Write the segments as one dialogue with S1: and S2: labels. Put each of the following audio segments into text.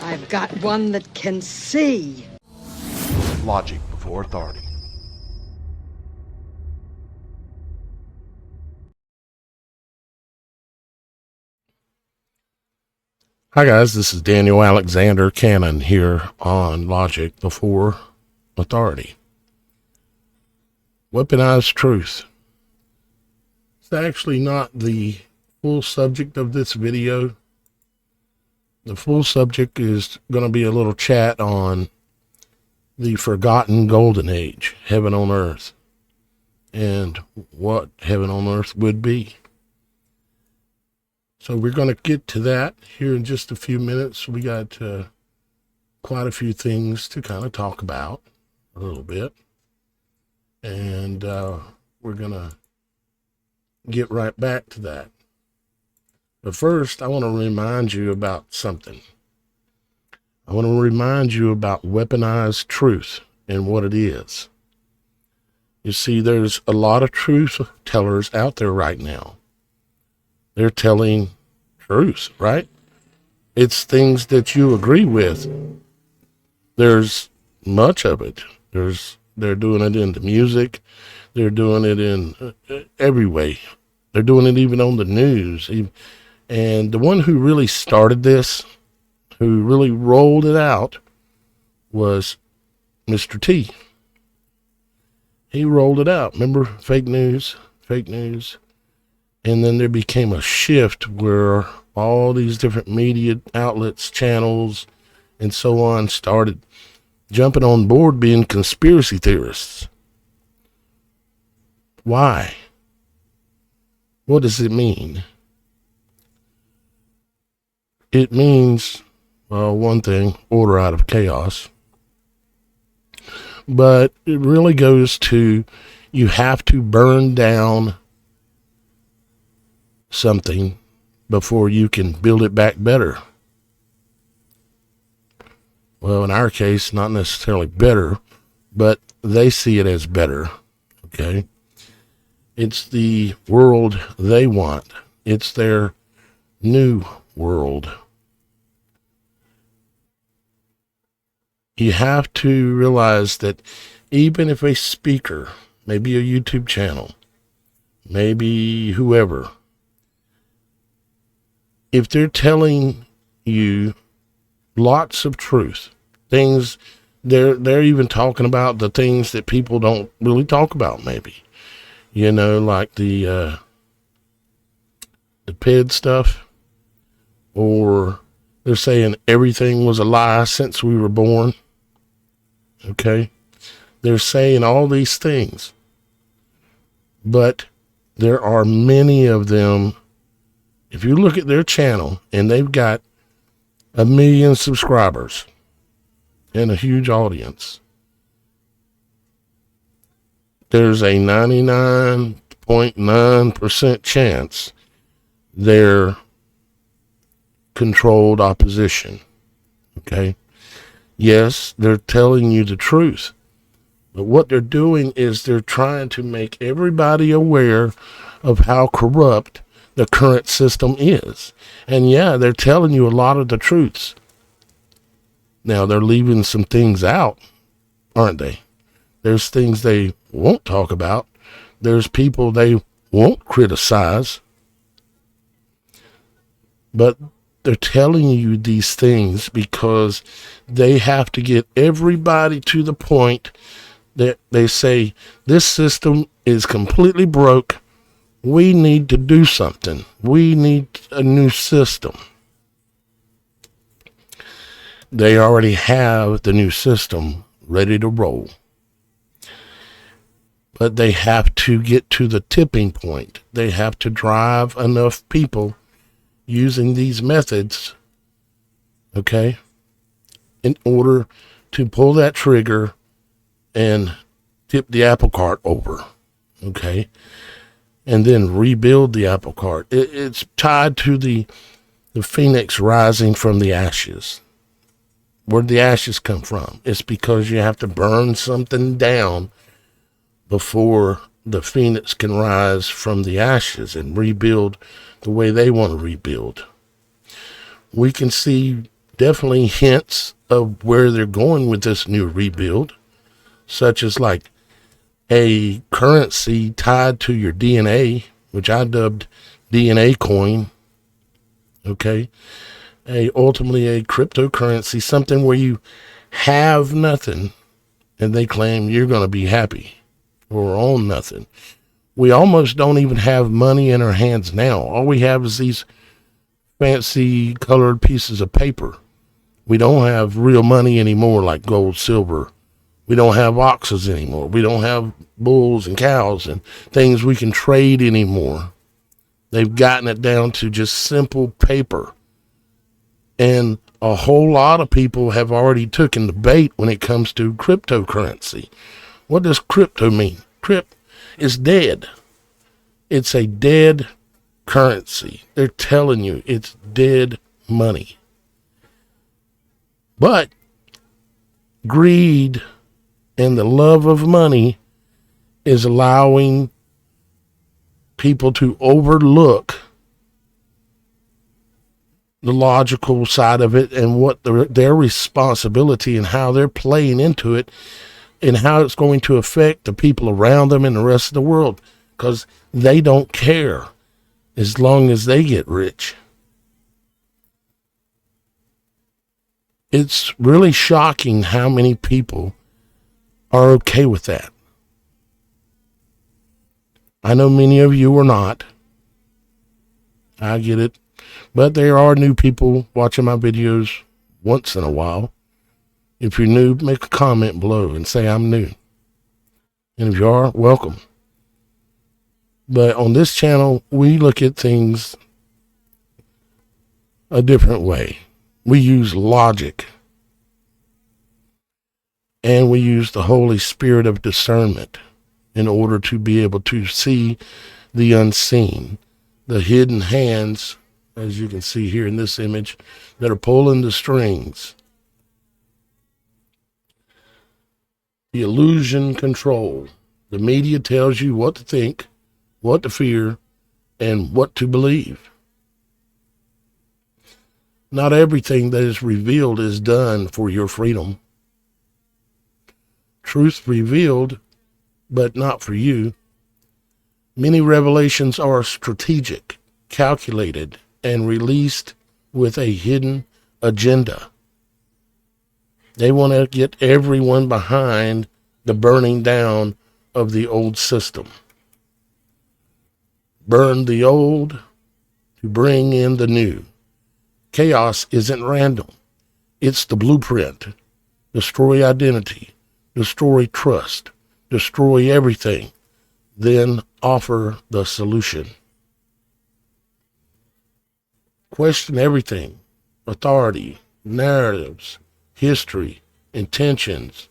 S1: I've got one that can see.
S2: Logic before authority.
S3: Hi guys, this is Daniel Alexander Cannon here on Logic Before Authority. Weaponized truth. It's actually not the full subject of this video. The full subject is going to be a little chat on the forgotten golden age, heaven on earth, and what heaven on earth would be. So we're going to get to that here in just a few minutes. We got quite a few things to kind of talk about a little bit. And we're going to get right back to that. But first, I want to remind you about something. I want to remind you about weaponized truth and what it is. You see, there's a lot of truth tellers out there right now. They're telling truth, right? It's things that you agree with. There's much of it. They're doing it in the music. They're doing it in every way. They're doing it even on the news. And the one who really started this, who really rolled it out, was Mr. T. He rolled it out. Remember, fake news. And then there became a shift where all these different media outlets, channels, and so on started jumping on board being conspiracy theorists. Why? What does it mean? It means, well, one thing, order out of chaos. But it really goes to, you have to burn down something before you can build it back better. Well, in our case, not necessarily better, but they see it as better. Okay. It's the world they want. It's their new world. You have to realize that even if a speaker, maybe a YouTube channel, maybe whoever, if they're telling you lots of truth, things, they're even talking about the things that people don't really talk about, maybe, you know, like the PED stuff, or they're saying everything was a lie since we were born. Okay. They're saying all these things, but there are many of them. If you look at their channel and they've got 1 million subscribers and a huge audience, there's a 99.9% chance they're controlled opposition. Okay. Yes, they're telling you the truth, but what they're doing is they're trying to make everybody aware of how corrupt the current system is. And yeah, they're telling you a lot of the truths. Now, they're leaving some things out, aren't they? There's things they won't talk about. There's people they won't criticize. But they're telling you these things because they have to get everybody to the point that they say, this system is completely broke. We need to do something. We need a new system. They already have the new system ready to roll. But they have to get to the tipping point. They have to drive enough people using these methods, okay, in order to pull that trigger and tip the apple cart over, okay, and then rebuild the apple cart. It's tied to the phoenix rising from the ashes. Where did the ashes come from? It's because you have to burn something down before the phoenix can rise from the ashes and rebuild the way they want to rebuild. We can see definitely hints of where they're going with this new rebuild, such as like a currency tied to your DNA, which I dubbed DNA coin. Okay. Ultimately a cryptocurrency, something where you have nothing and they claim you're going to be happy or own nothing. We almost don't even have money in our hands now. All we have is these fancy colored pieces of paper. We don't have real money anymore, like gold, silver. We don't have oxes anymore. We don't have bulls and cows and things we can trade anymore. They've gotten it down to just simple paper. And a whole lot of people have already taken the bait when it comes to cryptocurrency. What does crypto mean? Crypt is dead. It's a dead currency. They're telling you it's dead money. But greed and the love of money is allowing people to overlook the logical side of it and what their responsibility and how they're playing into it and how it's going to affect the people around them and the rest of the world, because they don't care as long as they get rich. It's really shocking how many people are okay with that. I know many of you are not. I get it. But there are new people watching my videos once in a while. If you're new, make a comment below and say I'm new. And if you are, welcome. But on this channel, we look at things a different way. We use logic. And we use the Holy Spirit of discernment in order to be able to see the unseen, the hidden hands, as you can see here in this image, that are pulling the strings. The illusion control. The media tells you what to think, what to fear, and what to believe. Not everything that is revealed is done for your freedom. Truth revealed, but not for you. Many revelations are strategic, calculated, and released with a hidden agenda. They want to get everyone behind the burning down of the old system. Burn the old to bring in the new. Chaos isn't random. It's the blueprint. Destroy identity. Destroy trust. Destroy everything. Then offer the solution. Question everything. Authority, narratives, history, intentions,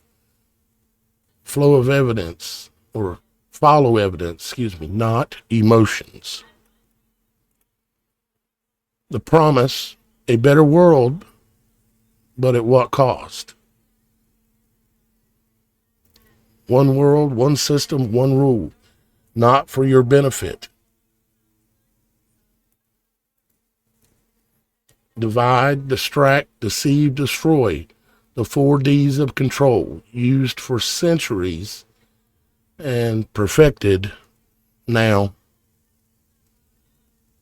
S3: flow of evidence, or follow evidence, not emotions. The promise, a better world, but at what cost? One world, one system, one rule, not for your benefit. Divide, distract, deceive, destroy. The 4 Ds of control, used for centuries and perfected now.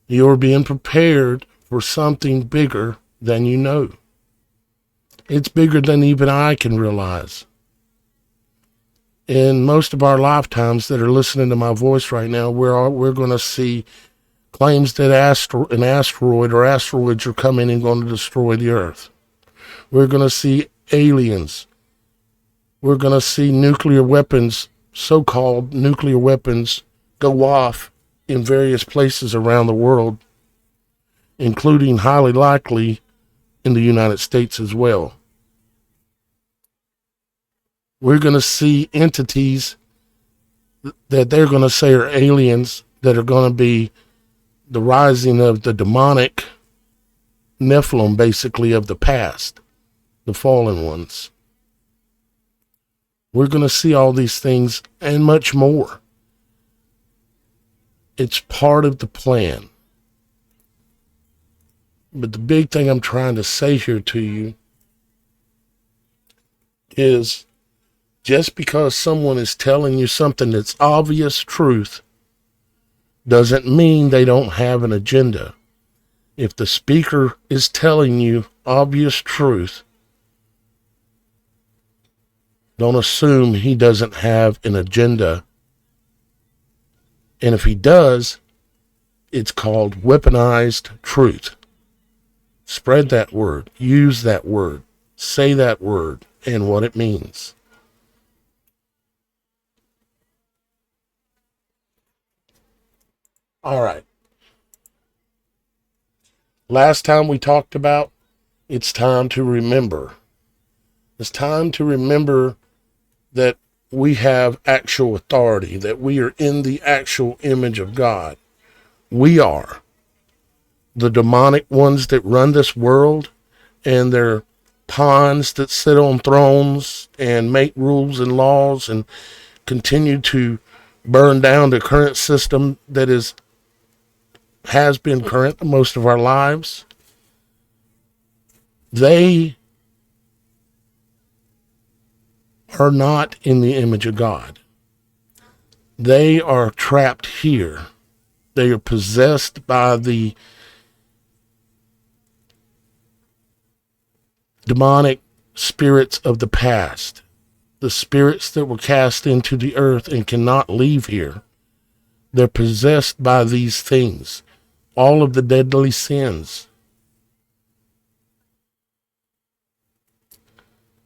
S3: You're being prepared for something bigger than you know. It's bigger than even I can realize. In most of our lifetimes that are listening to my voice right now, we're going to see claims that an asteroid or asteroids are coming and going to destroy the earth. We're going to see aliens. We're going to see nuclear weapons, so-called nuclear weapons, go off in various places around the world, including highly likely in the United States as well. We're going to see entities that they're going to say are aliens that are going to be the rising of the demonic Nephilim, basically, of the past, the fallen ones. We're going to see all these things and much more. It's part of the plan. But the big thing I'm trying to say here to you is just because someone is telling you something that's obvious truth doesn't mean they don't have an agenda. If the speaker is telling you obvious truth, don't assume he doesn't have an agenda. And if he does, it's called weaponized truth. Spread that word. Use that word. Say that word and what it means. All right. Last time we talked about, it's time to remember. It's time to remember that we have actual authority, that we are in the actual image of God. We are. The demonic ones that run this world, and they're pawns that sit on thrones and make rules and laws and continue to burn down the current system that has been current most of our lives. They are not in the image of God. They are trapped here. They are possessed by the demonic spirits of the past, the spirits that were cast into the earth and cannot leave here. They're possessed by these things, all of the deadly sins.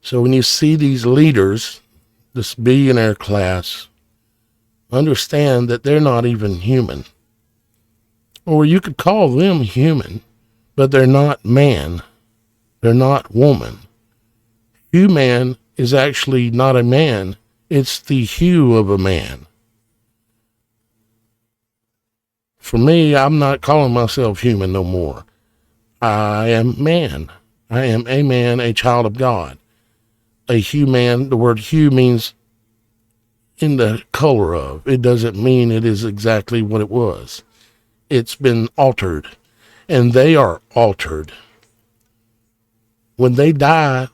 S3: So when you see these leaders, this billionaire class, understand that they're not even human. Or you could call them human, but they're not man. They're not woman. Human is actually not a man. It's the hue of a man. For me, I'm not calling myself human no more. I am man. I am a man, a child of God. A hue man, the word hue means in the color of. It doesn't mean it is exactly what it was. It's been altered. And they are altered. When they die,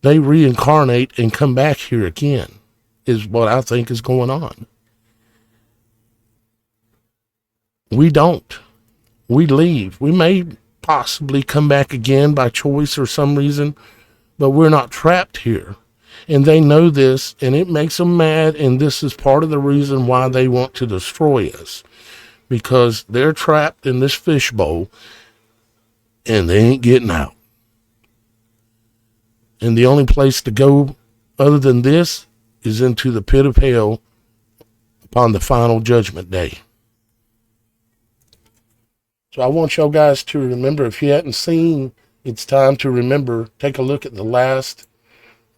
S3: they reincarnate and come back here again, is what I think is going on. We don't. We leave. We may possibly come back again by choice or some reason, but we're not trapped here. And they know this, and it makes them mad, and this is part of the reason why they want to destroy us. Because they're trapped in this fishbowl, and they ain't getting out. And the only place to go other than this is into the pit of hell upon the final judgment day. So I want y'all guys to remember, if you hadn't seen, it's time to remember, take a look at the last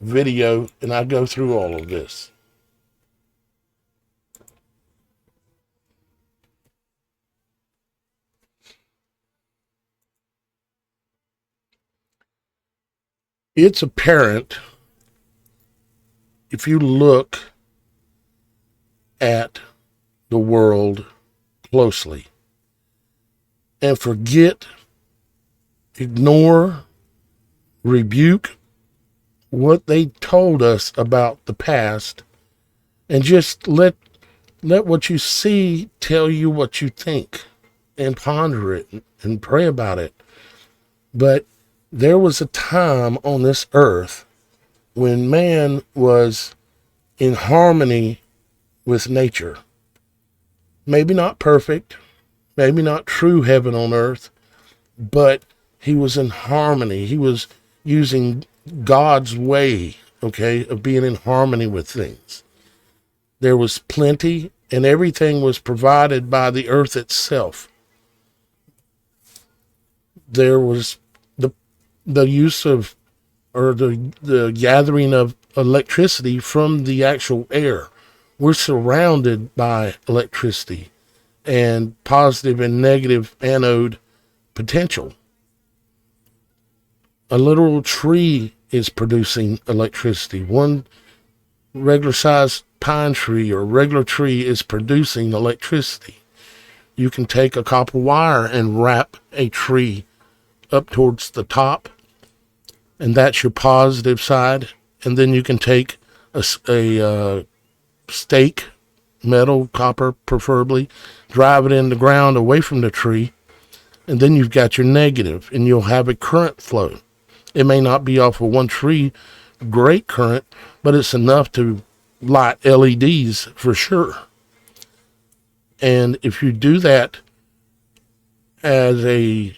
S3: video, and I go through all of this. It's apparent, if you look at the world closely and forget, ignore, rebuke what they told us about the past, and just let what you see tell you what you think, and ponder it and pray about it. But there was a time on this earth when man was in harmony with nature. Maybe not perfect, maybe not true heaven on earth, but he was in harmony. He was using God's way, okay, of being in harmony with things. There was plenty, and everything was provided by the earth itself. There was the use of, or the gathering of electricity from the actual air. We're surrounded by electricity and positive and negative anode potential. A literal tree is producing electricity. One regular sized pine tree or regular tree is producing electricity. You can take a copper wire and wrap a tree up towards the top, and that's your positive side. And then you can take a stake, metal, copper preferably, drive it in the ground away from the tree, and then you've got your negative, and you'll have a current flow. It may not be off of one tree, great current, but it's enough to light LEDs for sure. And if you do that as a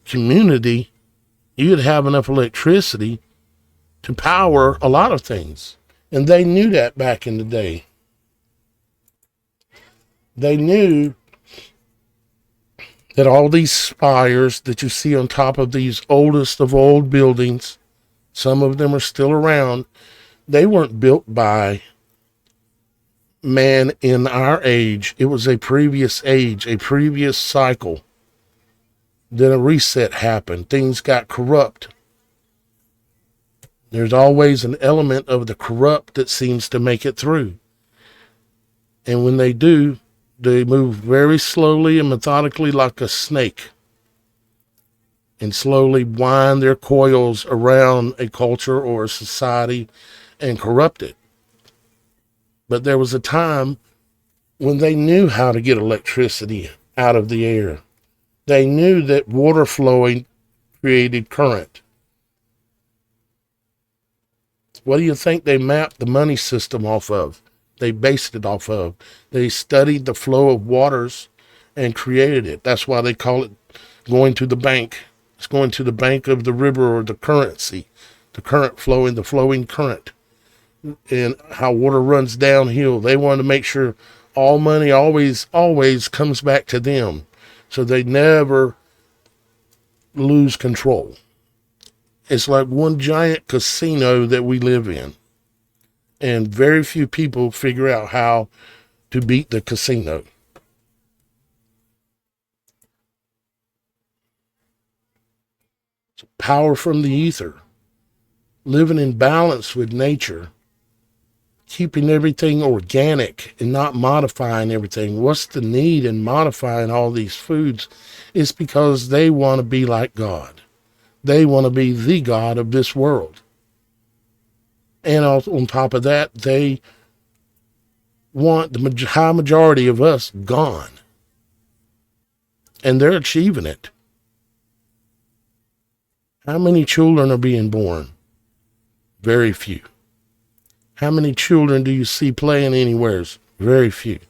S3: community, you'd have enough electricity to power a lot of things. And they knew that back in the day. They knew that all these spires that you see on top of these oldest of old buildings, some of them are still around, they weren't built by man in our age. It was a previous age, a previous cycle. Then a reset happened. Things got corrupt. There's always an element of the corrupt that seems to make it through. And when they do, they move very slowly and methodically like a snake, and slowly wind their coils around a culture or a society and corrupt it. But there was a time when they knew how to get electricity out of the air. They knew that water flowing created current. What do you think they mapped the money system off of? They based it off of. They studied the flow of waters and created it. That's why they call it going to the bank. It's going to the bank of the river or the currency, the current flowing, the flowing current, and how water runs downhill. They want to make sure all money always comes back to them, so they never lose control. It's like one giant casino that we live in. And very few people figure out how to beat the casino. It's power from the ether. Living in balance with nature. Keeping everything organic and not modifying everything. What's the need in modifying all these foods? It's because they want to be like God. They want to be the God of this world. And on top of that, they want the high majority of us gone. And they're achieving it. How many children are being born? Very few. How many children do you see playing anywhere? Very few.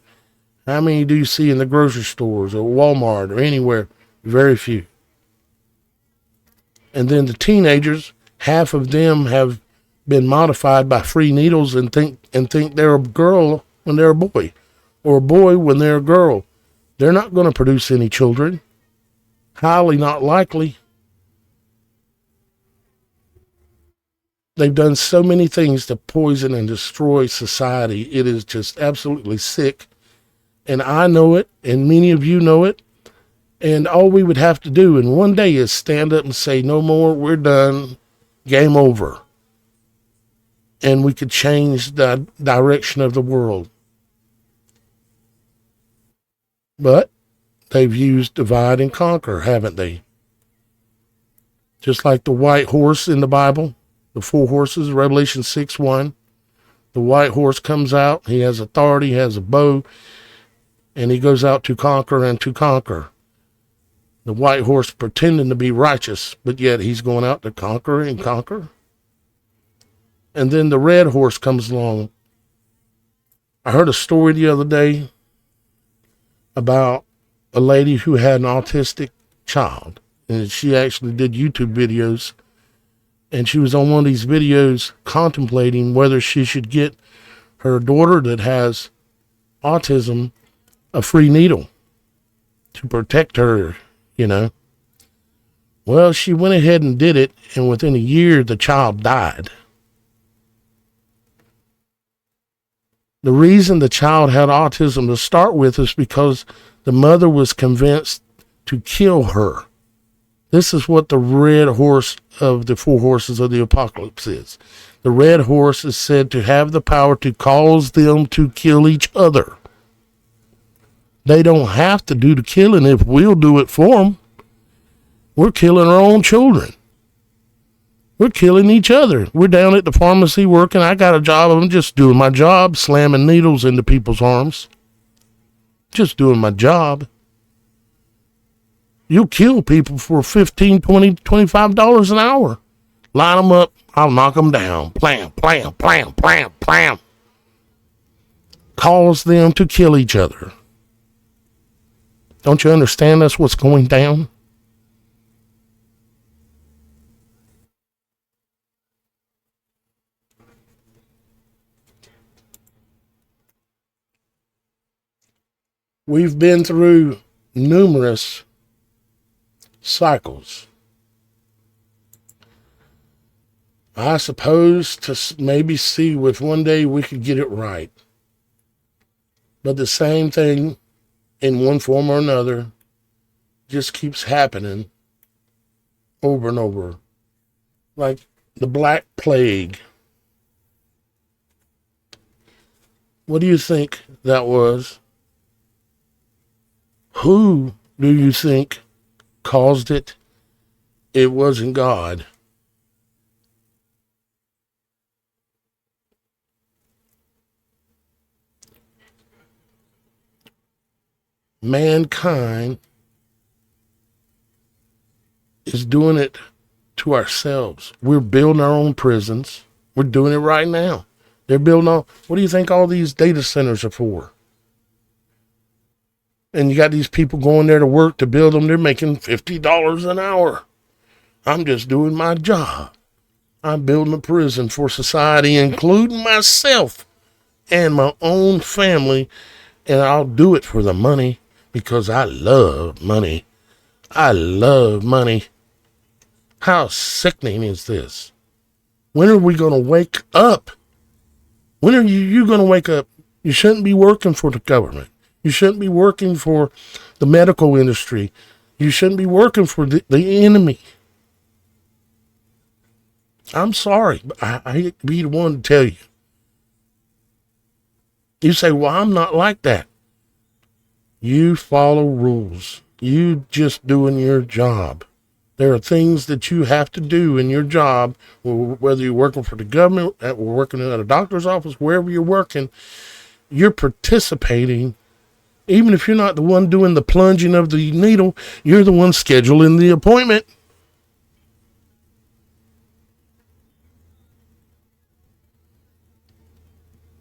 S3: How many do you see in the grocery stores or Walmart or anywhere? Very few. And then the teenagers, half of them have been modified by free needles and think they're a girl when they're a boy, or a boy when they're a girl. They're not going to produce any children. Highly not likely. They've done so many things to poison and destroy society. It is just absolutely sick. And I know it, and many of you know it. And all we would have to do in one day is stand up and say, no more, we're done, game over. And we could change the direction of the world. But they've used divide and conquer, haven't they? Just like the white horse in the Bible, the 4 horses, Revelation 6:1. The white horse comes out, he has authority, he has a bow, and he goes out to conquer and to conquer. The white horse pretending to be righteous, but yet he's going out to conquer and conquer. And then the red horse comes along. I heard a story the other day about a lady who had an autistic child. And she actually did YouTube videos. And she was on one of these videos contemplating whether she should get her daughter that has autism a free needle to protect her, you know. Well, she went ahead and did it. And within a year, the child died. The reason the child had autism to start with is because the mother was convinced to kill her. This is what the red horse of the 4 horses of the apocalypse is. The red horse is said to have the power to cause them to kill each other. They don't have to do the killing if we'll do it for them. We're killing our own children. We're killing each other. We're down at the pharmacy working. I got a job. I'm just doing my job, slamming needles into people's arms. Just doing my job. You'll kill people for $15, $20, $25 an hour. Line them up. I'll knock them down. Plam, plam, plam, plam, plam. Cause them to kill each other. Don't you understand that's what's going down? We've been through numerous cycles. I suppose to maybe see if one day we could get it right. But the same thing in one form or another just keeps happening over and over. Like the Black Plague. What do you think that was? Who do you think caused it? It wasn't God. Mankind is doing it to ourselves. We're building our own prisons. We're doing it right now. They're building all, what do you think all these data centers are for? And you got these people going there to work to build them. They're making $50 an hour. I'm just doing my job. I'm building a prison for society, including myself and my own family. And I'll do it for the money because I love money. I love money. How sickening is this? When are we going to wake up? When are you going to wake up? You shouldn't be working for the government. You shouldn't be working for the medical industry. You shouldn't be working for the enemy. I'm sorry, but I hate to be the one to tell you. You say, well, I'm not like that. You follow rules. You just doing your job. There are things that you have to do in your job, whether you're working for the government, or working at a doctor's office, wherever you're working, you're participating. Even if you're not the one doing the plunging of the needle, you're the one scheduling the appointment.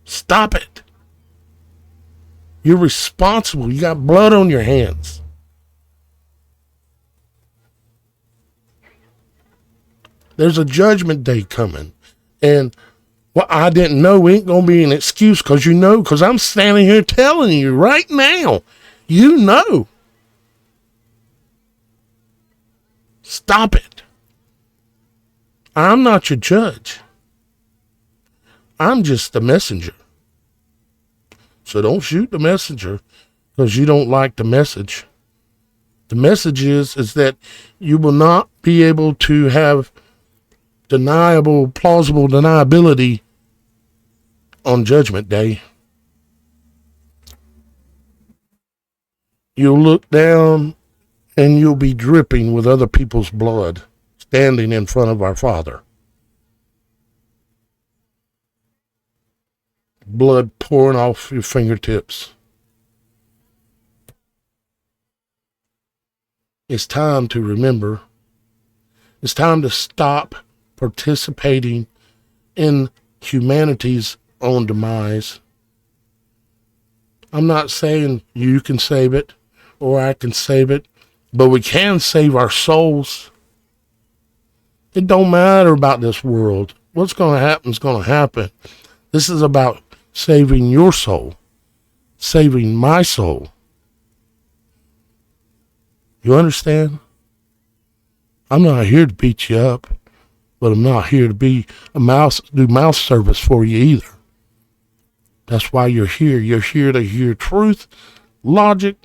S3: Stop it. You're responsible. You got blood on your hands. There's a judgment day coming. And what I didn't know ain't going to be an excuse because you know, because I'm standing here telling you right now. You know. Stop it. I'm not your judge. I'm just the messenger. So don't shoot the messenger because you don't like the message. The message is that you will not be able to have plausible deniability on Judgment Day. You'll look down and you'll be dripping with other people's blood standing in front of our Father. Blood pouring off your fingertips. It's time to remember. It's time to stop participating in humanity's own demise. I'm not saying you can save it or I can save it, but we can save our souls. It don't matter about this world. What's going to happen is going to happen. This is about saving your soul, saving my soul. You understand? I'm not here to beat you up, but I'm not here to do mouth service for you either. That's why you're here. You're here to hear truth, logic.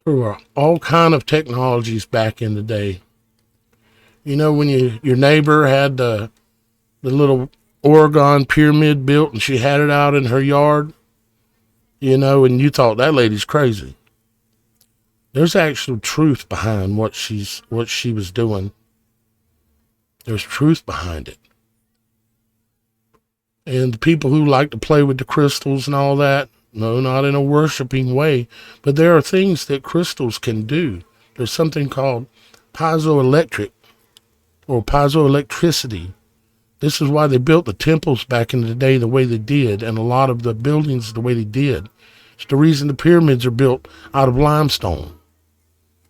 S3: There were all kind of technologies back in the day. You know, when your neighbor had the little Oregon pyramid built and she had it out in her yard, you know, and you thought that lady's crazy. There's actual truth behind what she was doing. There's truth behind it. And the people who like to play with the crystals and all that, no, not in a worshiping way, but there are things that crystals can do. There's something called piezoelectric or piezoelectricity. This is why they built the temples back in the day the way they did, and a lot of the buildings the way they did. It's the reason the pyramids are built out of limestone,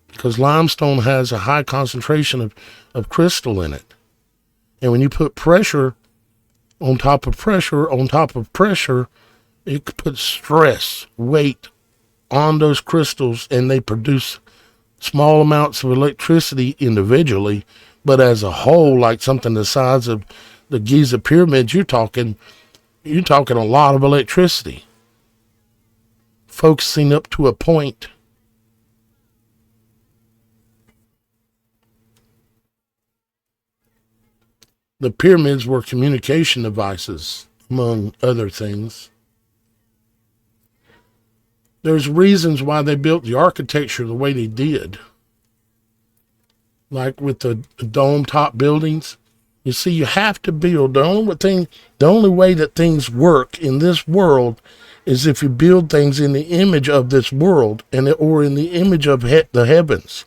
S3: because limestone has a high concentration of crystal in it. And when you put pressure on top of pressure on top of pressure, it puts stress, weight on those crystals, and they produce small amounts of electricity individually, but as a whole, like something the size of the Giza pyramids, you're talking a lot of electricity, focusing up to a point. The pyramids were communication devices, among other things. There's reasons why they built the architecture the way they did. Like with the dome top buildings. You see, you have to build. The only way that things work in this world is if you build things in the image of this world or in the image of the heavens.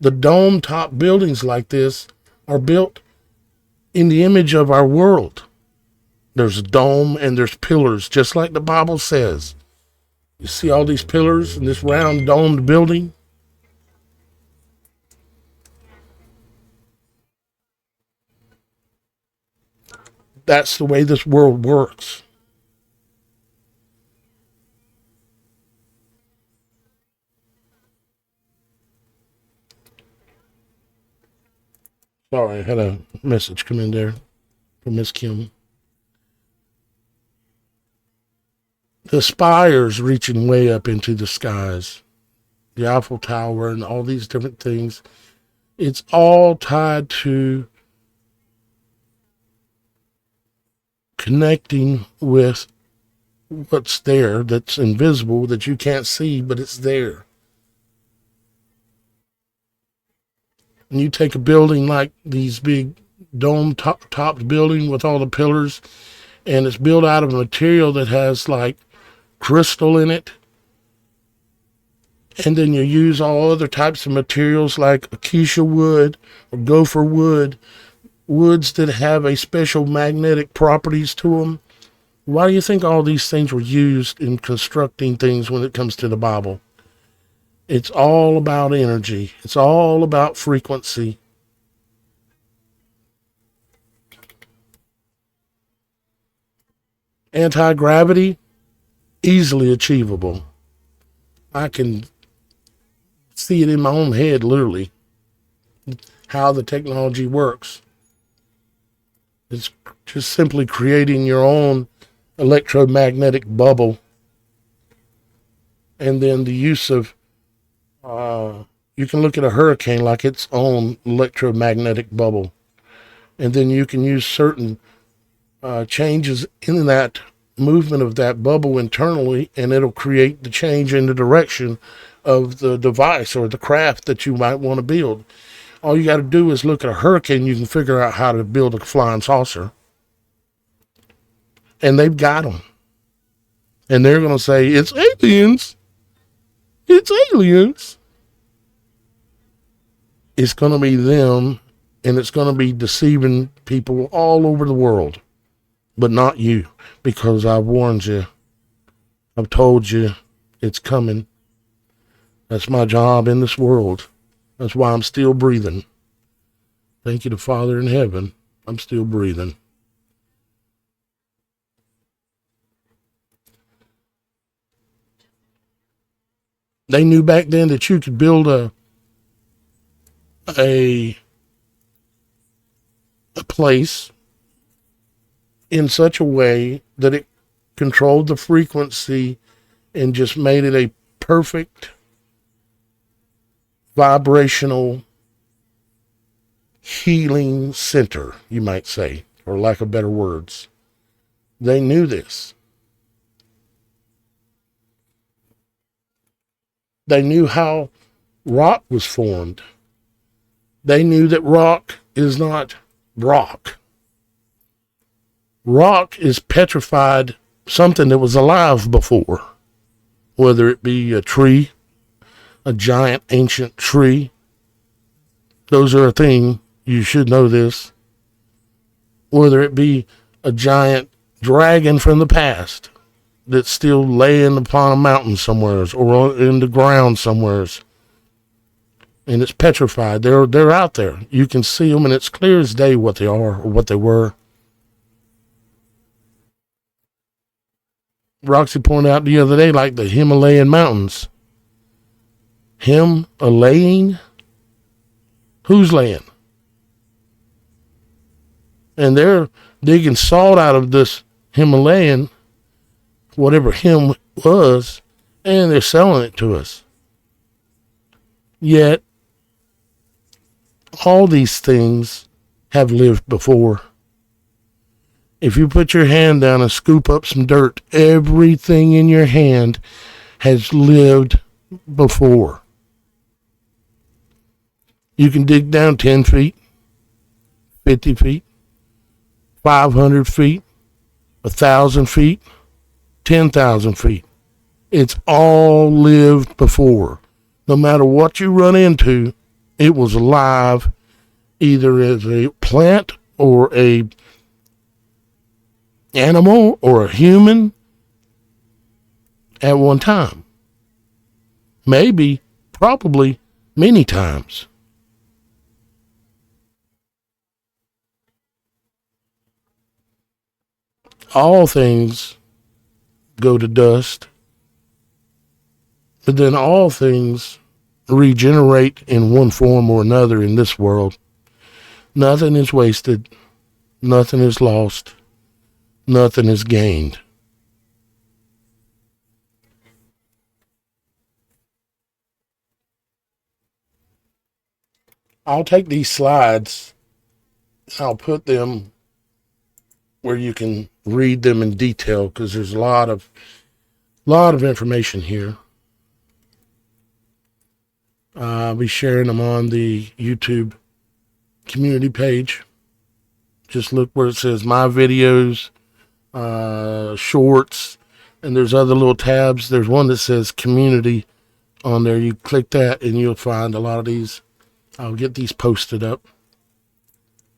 S3: The dome top buildings like this are built in the image of our world. There's a dome and there's pillars, just like the Bible says. You see all these pillars in this round domed building? That's the way this world works. Sorry, I had a message come in there from Miss Kim. The spires reaching way up into the skies, the Eiffel Tower and all these different things, it's all tied to connecting with what's there that's invisible, that you can't see, but it's there. And you take a building like these big dome topped building with all the pillars, and it's built out of a material that has like crystal in it. And then you use all other types of materials like acacia wood or gopher wood, woods that have a special magnetic properties to them. Why do you think all these things were used in constructing things when it comes to the Bible? It's all about energy. It's all about frequency. Anti-gravity, easily achievable. I can see it in my own head, literally, how the technology works. It's just simply creating your own electromagnetic bubble, and then the use of you can look at a hurricane like its own electromagnetic bubble, and then you can use certain changes in that movement of that bubble internally, and it'll create the change in the direction of the device or the craft that you might want to build. All you got to do is look at a hurricane. You can figure out how to build a flying saucer, and they've got them. And they're going to say, it's aliens. It's aliens. It's going to be them, and it's going to be deceiving people all over the world, but not you, because I've warned you. I've told you it's coming. That's my job in this world. That's why I'm still breathing. Thank you to Father in heaven. I'm still breathing. They knew back then that you could build a place in such a way that it controlled the frequency and just made it a perfect vibrational healing center, you might say, for lack of better words. They knew this. They knew how rock was formed. They knew that rock is not rock. Rock is petrified, something that was alive before, whether it be a tree, a giant ancient tree. Those are a thing. You should know this. Whether it be a giant dragon from the past that's still laying upon a mountain somewhere or in the ground somewhere, and it's petrified. They're out there. You can see them, and it's clear as day what they are or what they were. Roxy pointed out the other day, like the Himalayan mountains. Laying? Who's laying? And they're digging salt out of this Himalayan, whatever him was, and they're selling it to us. Yet, all these things have lived before. If you put your hand down and scoop up some dirt, everything in your hand has lived before. You can dig down 10 feet, 50 feet, 500 feet, 1,000 feet, 10,000 feet. It's all lived before. No matter what you run into, it was alive either as a plant or a animal or a human at one time. Maybe, probably many times. All things go to dust, but then all things regenerate in one form or another in this world. Nothing is wasted. Nothing is lost. Nothing is gained. I'll take these slides. I'll put them where you can read them in detail, because there's a lot of information here. I'll be sharing them on the YouTube community page. Just look where it says my videos, shorts, and there's other little tabs. There's one that says community on there. You click that and you'll find a lot of these. I'll get these posted up.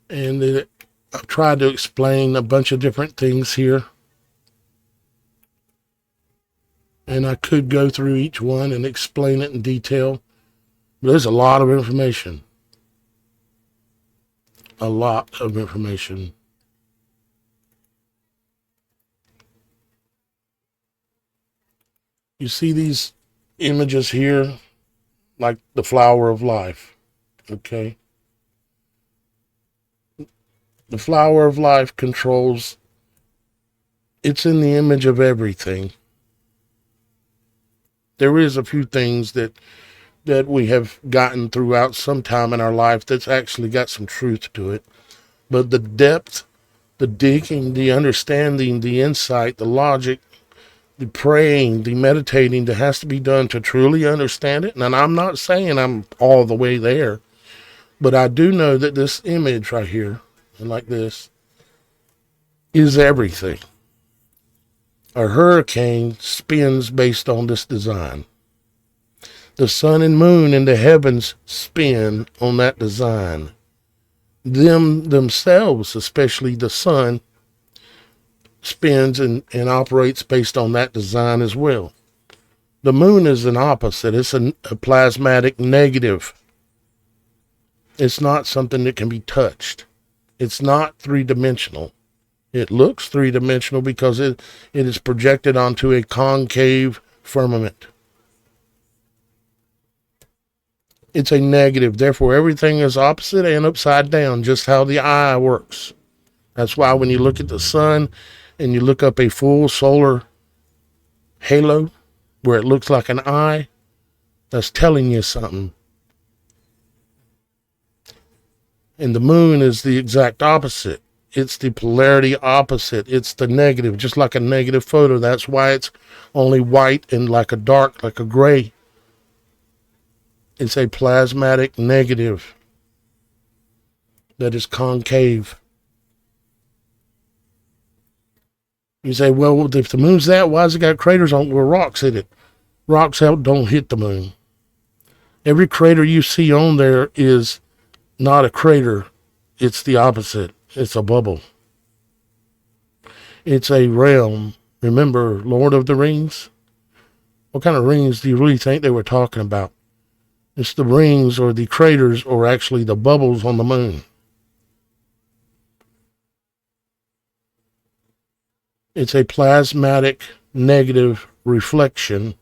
S3: And then I've tried to explain a bunch of different things here. And I could go through each one and explain it in detail. But there's a lot of information. A lot of information. You see these images here, like the flower of life, okay? The flower of life controls, it's in the image of everything. There is a few things that we have gotten throughout some time in our life that's actually got some truth to it. But the depth, the digging, the understanding, the insight, the logic, the praying, the meditating that has to be done to truly understand it. And I'm not saying I'm all the way there, but I do know that this image right here, and like this, is everything. A hurricane spins based on this design. The sun and moon in the heavens spin on that design. Themselves, especially the sun, spins and operates based on that design as well. The moon is an opposite. It's a plasmatic negative. It's not something that can be touched. It's not three-dimensional. It looks three-dimensional because it is projected onto a concave firmament. It's a negative. Therefore, everything is opposite and upside down, just how the eye works. That's why when you look at the sun and you look up a full solar halo, where it looks like an eye, that's telling you something. And the moon is the exact opposite. It's the polarity opposite. It's the negative, just like a negative photo. That's why it's only white and like a dark, like a gray. It's a plasmatic negative that is concave. You say, well, if the moon's that, why has it got craters on where rocks hit it? Rocks don't hit the moon. Every crater you see on there is not a crater. It's the opposite. It's a bubble. It's a realm. Remember Lord of the Rings? What kind of rings do you really think they were talking about? It's the rings or the craters or actually the bubbles on the moon. It's a plasmatic negative reflection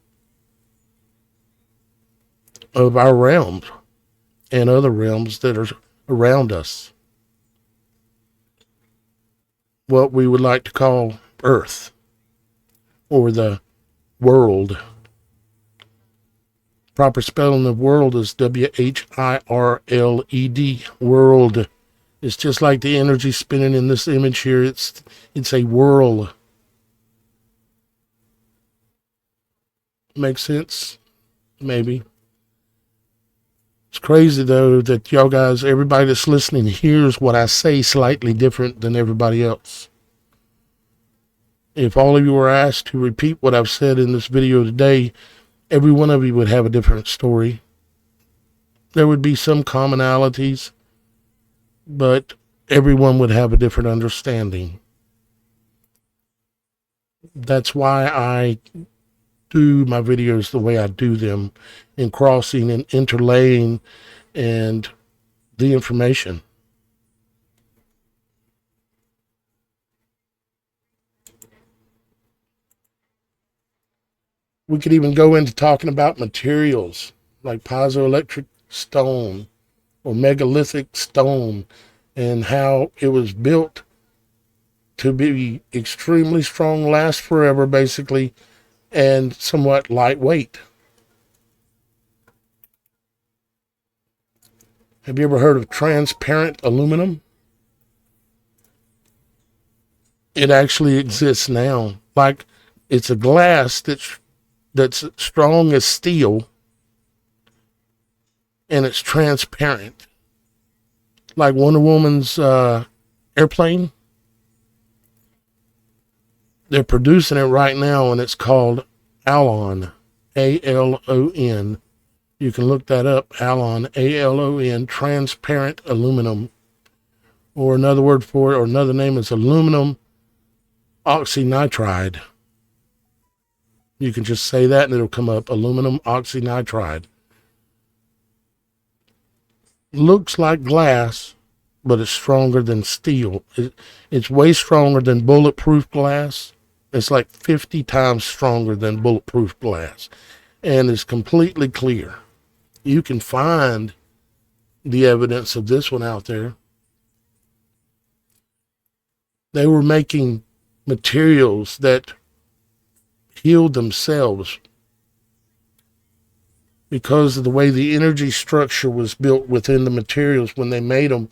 S3: of our realms and other realms that are around us. What we would like to call Earth or the world. Proper spelling of world is W-H-I-R-L-E-D. World. It's just like the energy spinning in this image here. It's a whirl. Makes sense? Maybe. It's crazy though that y'all guys, everybody that's listening hears what I say slightly different than everybody else. If all of you were asked to repeat what I've said in this video today, every one of you would have a different story. There would be some commonalities, but everyone would have a different understanding. That's why I do my videos the way I do them, in crossing and interlaying and the information. We could even go into talking about materials like piezoelectric stone or megalithic stone and how it was built to be extremely strong, last forever basically, and somewhat lightweight. Have you ever heard of transparent aluminum? It actually exists now. Like, it's a glass that's strong as steel, and it's transparent. Like Wonder Woman's airplane. They're producing it right now, and it's called Alon, A-L-O-N. You can look that up, Alon, A-L-O-N, transparent aluminum. Or another word for it, or another name is aluminum oxynitride. You can just say that and it'll come up, aluminum oxynitride. Looks like glass, but it's stronger than steel. It's way stronger than bulletproof glass. It's like 50 times stronger than bulletproof glass. And it's completely clear. You can find the evidence of this one out there. They were making materials that healed themselves because of the way the energy structure was built within the materials when they made them,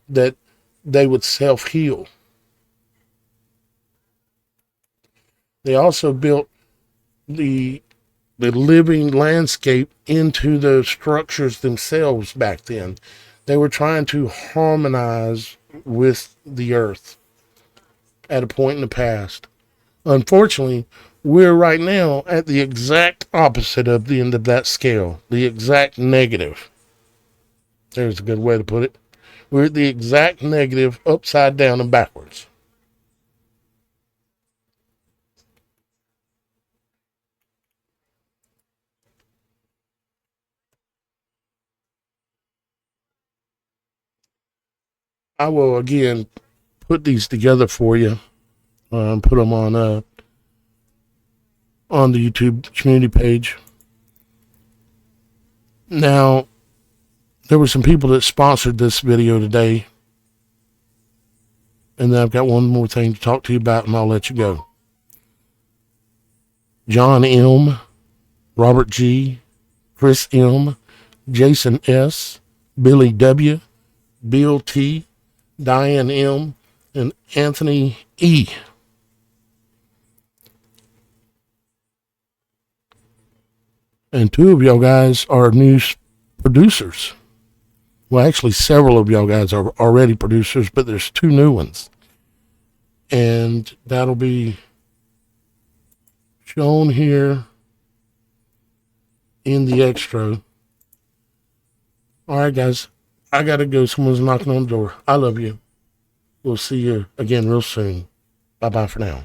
S3: that they would self-heal. They also built the living landscape into the structures themselves back then. They were trying to harmonize with the earth at a point in the past. Unfortunately, we're right now at the exact opposite of the end of that scale, the exact negative. There's a good way to put it. We're at the exact negative, upside down and backwards. I will again put these together for you, put them on the YouTube community page. Now, there were some people that sponsored this video today, and then I've got one more thing to talk to you about, and I'll let you go. John M., Robert G., Chris M., Jason S., Billy W., Bill T., Diane M., and Anthony E. And 2 of y'all guys are new producers. Well, actually, several of y'all guys are already producers, but there's 2 new ones. And that'll be shown here in the extra. All right, guys, I got to go. Someone's knocking on the door. I love you. We'll see you again real soon. Bye-bye for now.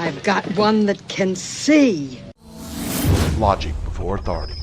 S1: I've got one that can see.
S2: Logic before authority.